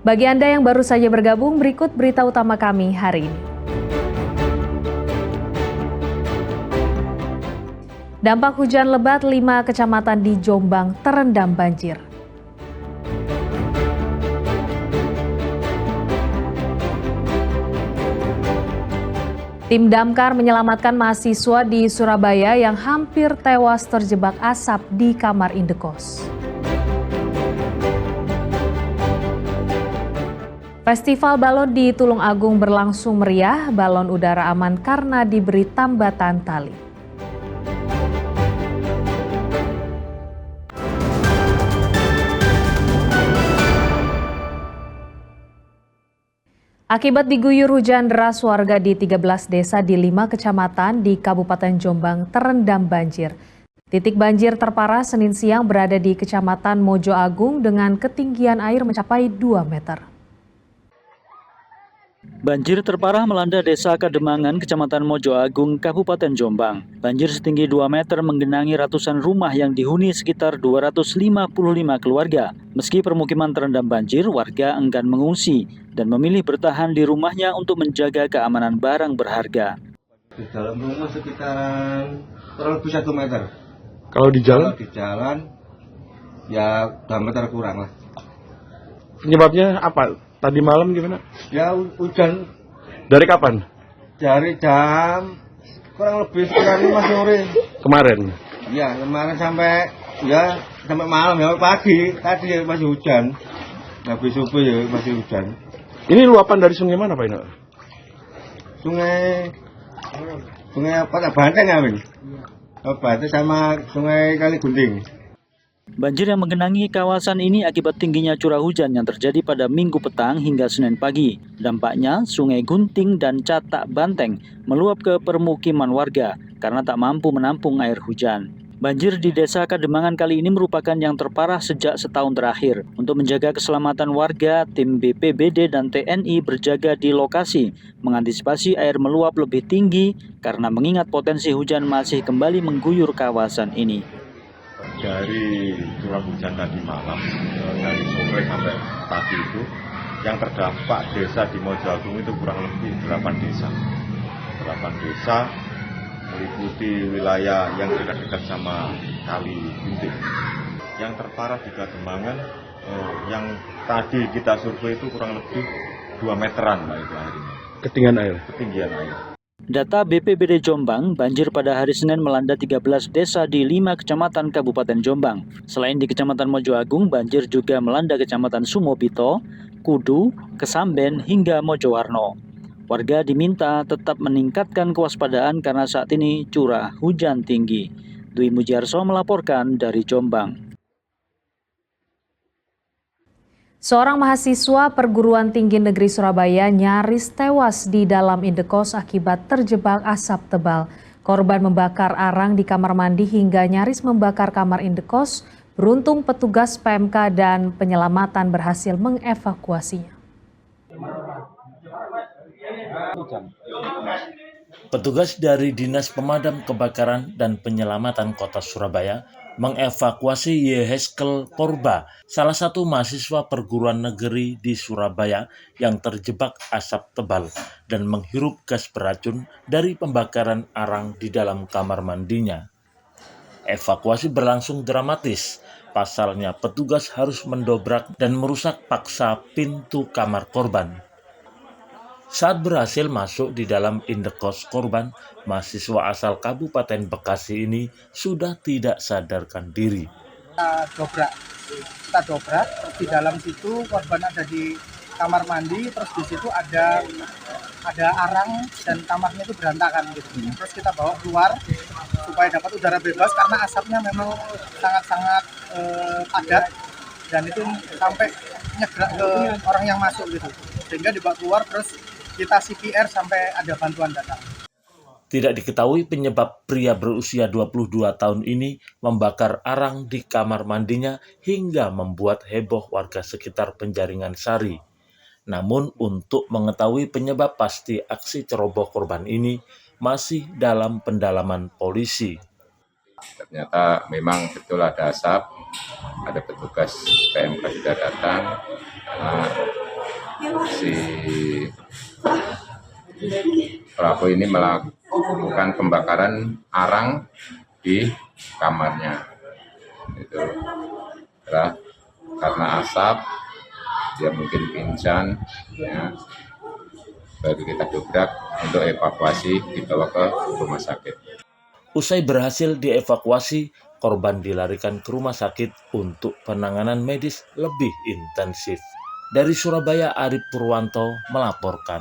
Bagi Anda yang baru saja bergabung, berikut berita utama kami hari ini. Dampak hujan lebat 5 kecamatan di Jombang terendam banjir. Tim damkar menyelamatkan mahasiswa di Surabaya yang hampir tewas terjebak asap di kamar indekos. Festival balon di Tulung Agung berlangsung meriah, balon udara aman karena diberi tambatan tali. Akibat diguyur hujan deras, warga di 13 desa di 5 kecamatan di Kabupaten Jombang terendam banjir. Titik banjir terparah Senin siang berada di Kecamatan Mojo Agung dengan ketinggian air mencapai 2 meter. Banjir terparah melanda Desa Kademangan, Kecamatan Mojo Agung, Kabupaten Jombang. Banjir setinggi 2 meter menggenangi ratusan rumah yang dihuni sekitar 255 keluarga. Meski permukiman terendam banjir, warga enggan mengungsi dan memilih bertahan di rumahnya untuk menjaga keamanan barang berharga. Di dalam rumah sekitaran kurang lebih 1 meter. Kalau di jalan? Kalau di jalan, ya 2 meter kurang lah. Penyebabnya apa? Tadi malam gimana? Ya hujan. Dari kapan? Dari jam kurang lebih sekitar 5 sore. Kemarin? Ya kemarin sampai malam ya pagi. Tadi ya masih hujan. Habis subuh ya masih hujan. Ini luapan dari sungai mana Pak Ino? Sungai apa? Banteng ya Min? Banteng sama Sungai Kali Gunting. Banjir yang menggenangi kawasan ini akibat tingginya curah hujan yang terjadi pada Minggu petang hingga Senin pagi. Dampaknya, Sungai Gunting dan Catak Banteng meluap ke permukiman warga karena tak mampu menampung air hujan. Banjir di Desa Kademangan kali ini merupakan yang terparah sejak setahun terakhir. Untuk menjaga keselamatan warga, tim BPBD dan TNI berjaga di lokasi, mengantisipasi air meluap lebih tinggi karena mengingat potensi hujan masih kembali mengguyur kawasan ini. Dari curah hujan tadi malam, dari sore sampai pagi itu, yang terdampak desa di Mojo Agung itu kurang lebih 8 desa. 8 desa meliputi wilayah yang dekat-dekat sama Kali Gunting. Yang terparah di Kademangan, yang tadi kita survei itu kurang lebih 2 meteran Pak, itu airnya. Ketinggian air? Ketinggian air. Data BPBD Jombang, banjir pada hari Senin melanda 13 desa di 5 kecamatan Kabupaten Jombang. Selain di Kecamatan Mojo Agung, banjir juga melanda Kecamatan Sumobito, Kudu, Kesamben, hingga Mojowarno. Warga diminta tetap meningkatkan kewaspadaan karena saat ini curah hujan tinggi. Dwi Mujarso melaporkan dari Jombang. Seorang mahasiswa perguruan tinggi negeri Surabaya nyaris tewas di dalam indekos akibat terjebak asap tebal. Korban membakar arang di kamar mandi hingga nyaris membakar kamar indekos. Beruntung petugas PMK dan penyelamatan berhasil mengevakuasinya. Petugas dari Dinas Pemadam Kebakaran dan Penyelamatan Kota Surabaya mengevakuasi Yeheskel Porba, salah satu mahasiswa perguruan negeri di Surabaya yang terjebak asap tebal dan menghirup gas beracun dari pembakaran arang di dalam kamar mandinya. Evakuasi berlangsung dramatis. Pasalnya, petugas harus mendobrak dan merusak paksa pintu kamar korban. Saat berhasil masuk di dalam indekos korban, mahasiswa asal Kabupaten Bekasi ini sudah tidak sadarkan diri. Kita dobrak, terus di dalam situ korban ada di kamar mandi, terus di situ ada arang dan kamarnya itu berantakan gitu. Terus kita bawa keluar supaya dapat udara bebas karena asapnya memang sangat-sangat padat dan itu sampai nyegrak ke orang yang masuk gitu. Sehingga dibawa keluar terus kita CPR sampai ada bantuan datang. Tidak diketahui penyebab pria berusia 22 tahun ini membakar arang di kamar mandinya hingga membuat heboh warga sekitar Penjaringan Sari. Namun untuk mengetahui penyebab pasti aksi ceroboh korban ini masih dalam pendalaman polisi. Ternyata memang betul ada asap, ada petugas PMK sudah datang. si pelaku ini melakukan pembakaran arang di kamarnya. Itu adalah karena asap, dia mungkin pingsan, ya. Baru kita dobrak untuk evakuasi, dibawa ke rumah sakit. Usai berhasil dievakuasi, korban dilarikan ke rumah sakit untuk penanganan medis lebih intensif. Dari Surabaya, Arif Purwanto melaporkan.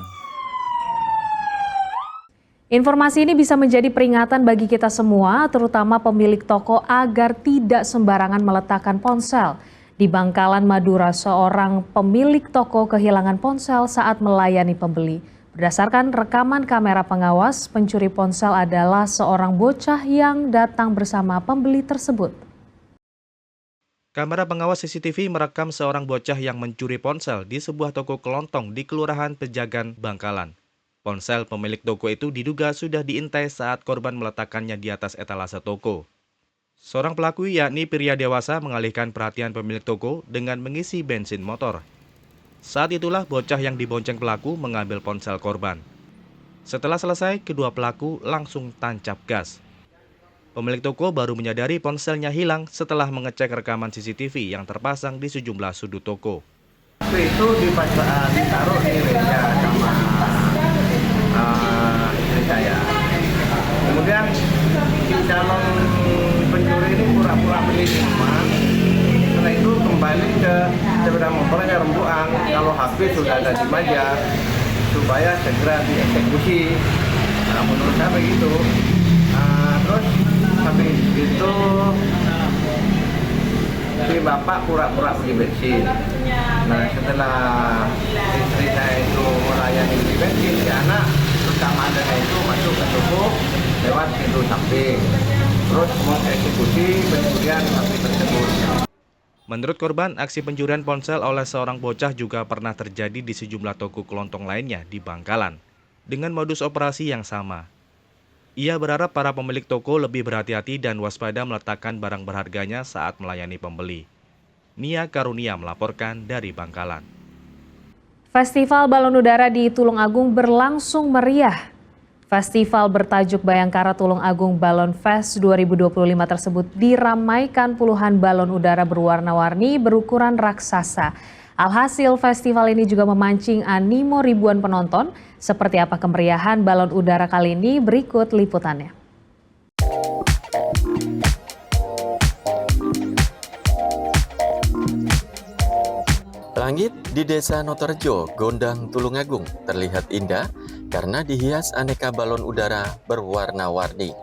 Informasi ini bisa menjadi peringatan bagi kita semua, terutama pemilik toko, agar tidak sembarangan meletakkan ponsel. Di Bangkalan, Madura, seorang pemilik toko kehilangan ponsel saat melayani pembeli. Berdasarkan rekaman kamera pengawas, pencuri ponsel adalah seorang bocah yang datang bersama pembeli tersebut. Kamera pengawas CCTV merekam seorang bocah yang mencuri ponsel di sebuah toko kelontong di Kelurahan Pejagan, Bangkalan. Ponsel pemilik toko itu diduga sudah diintai saat korban meletakkannya di atas etalase toko. Seorang pelaku yakni pria dewasa mengalihkan perhatian pemilik toko dengan mengisi bensin motor. Saat itulah bocah yang dibonceng pelaku mengambil ponsel korban. Setelah selesai, kedua pelaku langsung tancap gas. Pemilik toko baru menyadari ponselnya hilang setelah mengecek rekaman CCTV yang terpasang di sejumlah sudut toko. Itu ditaruh di meja sama istri saya. Kemudian si calon pencuri ini pura-pura beli minuman. Setelah itu kembali ke sepeda motornya rembukan. Kalau habis sudah ada di meja supaya segera dieksekusi. Nah, menurut saya begitu. Terus habis itu si bapak pura-pura beli bensin. Nah, setelah istri saya itu melayani beli bensin, si anak bersama adanya itu masuk ke toko lewat pintu samping, terus mengeksekusi pencurian sapi tersebut. Menurut korban, aksi pencurian ponsel oleh seorang bocah juga pernah terjadi di sejumlah toko kelontong lainnya di Bangkalan, dengan modus operasi yang sama. Ia berharap para pemilik toko lebih berhati-hati dan waspada meletakkan barang berharganya saat melayani pembeli. Nia Karunia melaporkan dari Bangkalan. Festival Balon Udara di Tulung Agung berlangsung meriah. Festival bertajuk Bayangkara Tulung Agung Balon Fest 2025 tersebut diramaikan puluhan balon udara berwarna-warni berukuran raksasa. Alhasil, festival ini juga memancing animo ribuan penonton. Seperti apa kemeriahan balon udara kali ini? Berikut liputannya. Langit di Desa Notorejo, Gondang, Tulungagung terlihat indah karena dihias aneka balon udara berwarna-warni.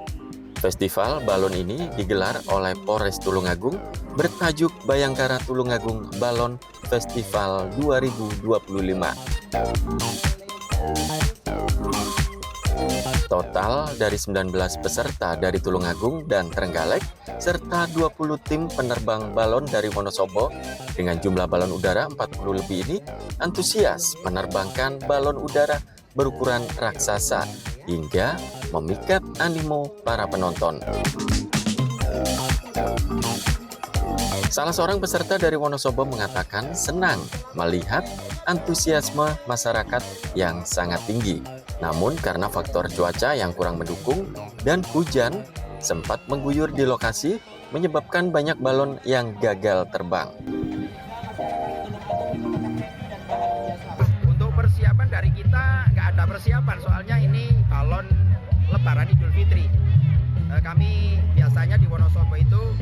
Festival balon ini digelar oleh Polres Tulungagung bertajuk Bayangkara Tulungagung Balon Festival 2025. Total dari 19 peserta dari Tulungagung dan Trenggalek, serta 20 tim penerbang balon dari Wonosobo dengan jumlah balon udara 40 lebih ini antusias menerbangkan balon udara berukuran raksasa hingga memikat animo para penonton. Salah seorang peserta dari Wonosobo mengatakan senang melihat antusiasme masyarakat yang sangat tinggi. Namun karena faktor cuaca yang kurang mendukung dan hujan sempat mengguyur di lokasi menyebabkan banyak balon yang gagal terbang. Untuk persiapan dari kita nggak ada persiapan, soalnya ini balon Lebaran Idul Fitri. Kami biasanya di Wonosobo itu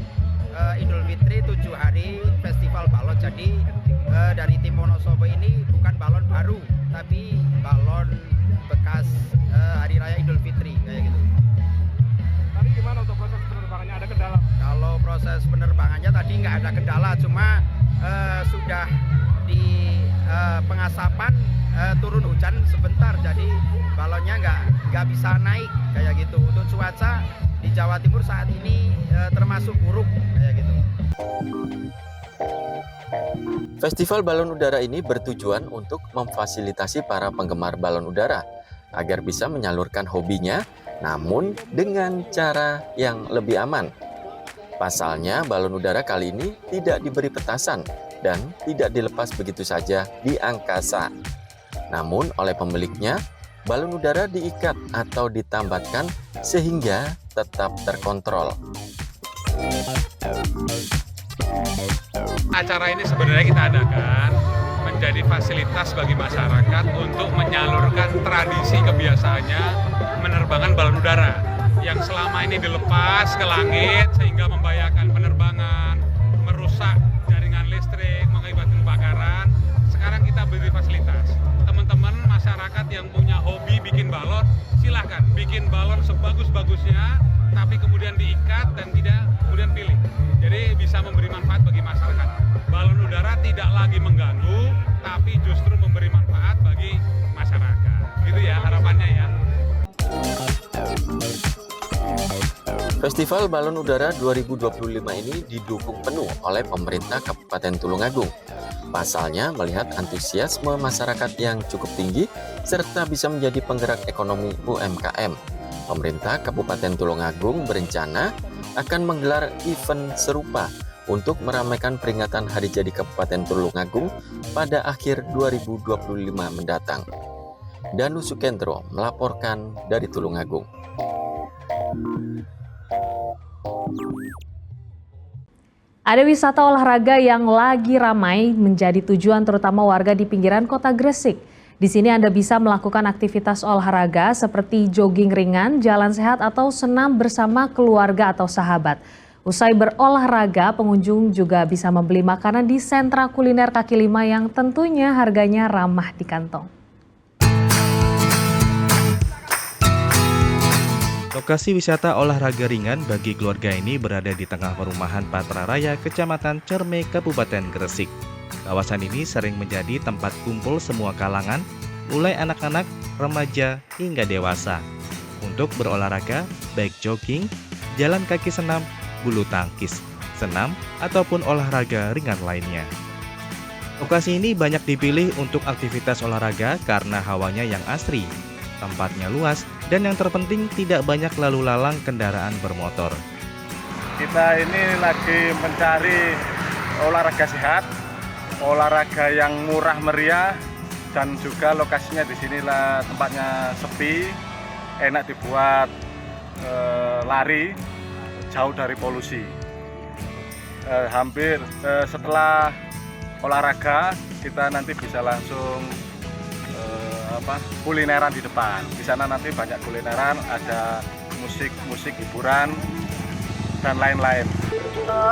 Idul Fitri 7 hari festival balon. Jadi dari tim Wonosobo ini bukan balon baru, tapi balon bekas hari raya Idul Fitri kayak gitu. Tadi gimana untuk proses penerbangannya, ada kendala? Kalau proses penerbangannya tadi nggak ada kendala, cuma sudah di pengasapan turun hujan sebentar, jadi balonnya nggak bisa naik kayak gitu. Untuk cuaca di Jawa Timur saat ini termasuk buruk kayak gitu. Festival balon udara ini bertujuan untuk memfasilitasi para penggemar balon udara agar bisa menyalurkan hobinya, namun dengan cara yang lebih aman. Pasalnya, balon udara kali ini tidak diberi petasan, dan tidak dilepas begitu saja di angkasa. Namun oleh pemiliknya, balon udara diikat atau ditambatkan sehingga tetap terkontrol. Acara ini sebenarnya kita adakan menjadi fasilitas bagi masyarakat untuk menyalurkan tradisi kebiasaannya menerbangkan balon udara yang selama ini dilepas ke langit sehingga membahayakan penerbangan, merusak jaringan listrik, mengakibatkan kebakaran. Sekarang kita beri fasilitas. Teman-teman masyarakat yang punya hobi bikin balon, silahkan bikin balon sebagus-bagusnya, tapi kemudian diikat dan tidak kemudian pilih. Jadi bisa memberi manfaat bagi masyarakat. Balon udara tidak lagi mengganggu, tapi justru memberi manfaat bagi masyarakat. Gitu ya harapannya ya. Festival Balon Udara 2025 ini didukung penuh oleh pemerintah Kabupaten Tulungagung. Pasalnya, melihat antusiasme masyarakat yang cukup tinggi serta bisa menjadi penggerak ekonomi UMKM, pemerintah Kabupaten Tulungagung berencana akan menggelar event serupa untuk meramaikan peringatan Hari Jadi Kabupaten Tulungagung pada akhir 2025 mendatang. Danu Sukendro melaporkan dari Tulungagung. Ada wisata olahraga yang lagi ramai menjadi tujuan terutama warga di pinggiran kota Gresik. Di sini Anda bisa melakukan aktivitas olahraga seperti jogging ringan, jalan sehat, atau senam bersama keluarga atau sahabat. Usai berolahraga, pengunjung juga bisa membeli makanan di sentra kuliner kaki lima yang tentunya harganya ramah di kantong. Lokasi wisata olahraga ringan bagi keluarga ini berada di tengah perumahan Patra Raya, Kecamatan Cerme, Kabupaten Gresik. Kawasan ini sering menjadi tempat kumpul semua kalangan, mulai anak-anak, remaja, hingga dewasa. Untuk berolahraga, baik jogging, jalan kaki senam, bulu tangkis, senam, ataupun olahraga ringan lainnya. Lokasi ini banyak dipilih untuk aktivitas olahraga karena hawanya yang asri, tempatnya luas, dan yang terpenting tidak banyak lalu lalang kendaraan bermotor. Kita ini lagi mencari olahraga sehat, olahraga yang murah meriah, dan juga lokasinya di sinilah tempatnya sepi, enak dibuat lari, jauh dari polusi. Hampir setelah olahraga kita nanti bisa langsung kulineran di depan. Di sana nanti banyak kulineran, ada musik hiburan dan lain-lain.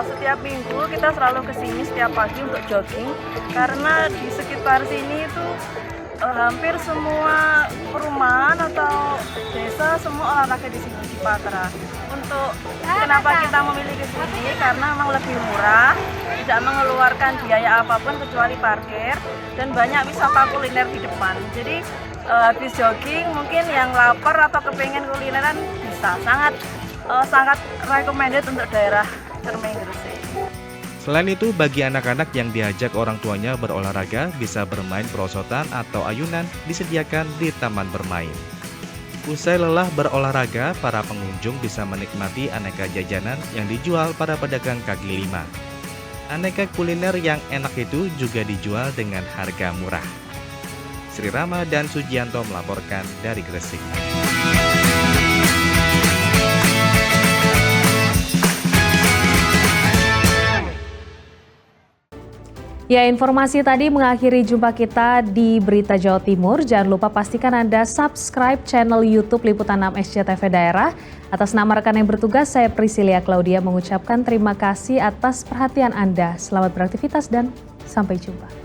Setiap minggu kita selalu kesini setiap pagi untuk jogging karena di sekitar sini itu hampir semua perumahan atau desa semua olahraga di sini di Patra. Untuk kenapa kita memilih ke sini karena memang lebih murah, tidak mengeluarkan biaya apapun kecuali parkir dan banyak wisata kuliner di depan. Jadi habis jogging mungkin yang lapar atau kepengen kulineran bisa sangat recommended untuk daerah Cerme Gresik. Selain itu, bagi anak-anak yang diajak orang tuanya berolahraga bisa bermain perosotan atau ayunan disediakan di taman bermain. Usai lelah berolahraga, para pengunjung bisa menikmati aneka jajanan yang dijual para pedagang kaki lima. Aneka kuliner yang enak itu juga dijual dengan harga murah. Sri Rama dan Sujianto melaporkan dari Gresik. Ya, informasi tadi mengakhiri jumpa kita di Berita Jawa Timur. Jangan lupa pastikan Anda subscribe channel YouTube Liputan 6 SCTV Daerah. Atas nama rekan yang bertugas, saya Priscilia Claudia mengucapkan terima kasih atas perhatian Anda. Selamat beraktivitas dan sampai jumpa.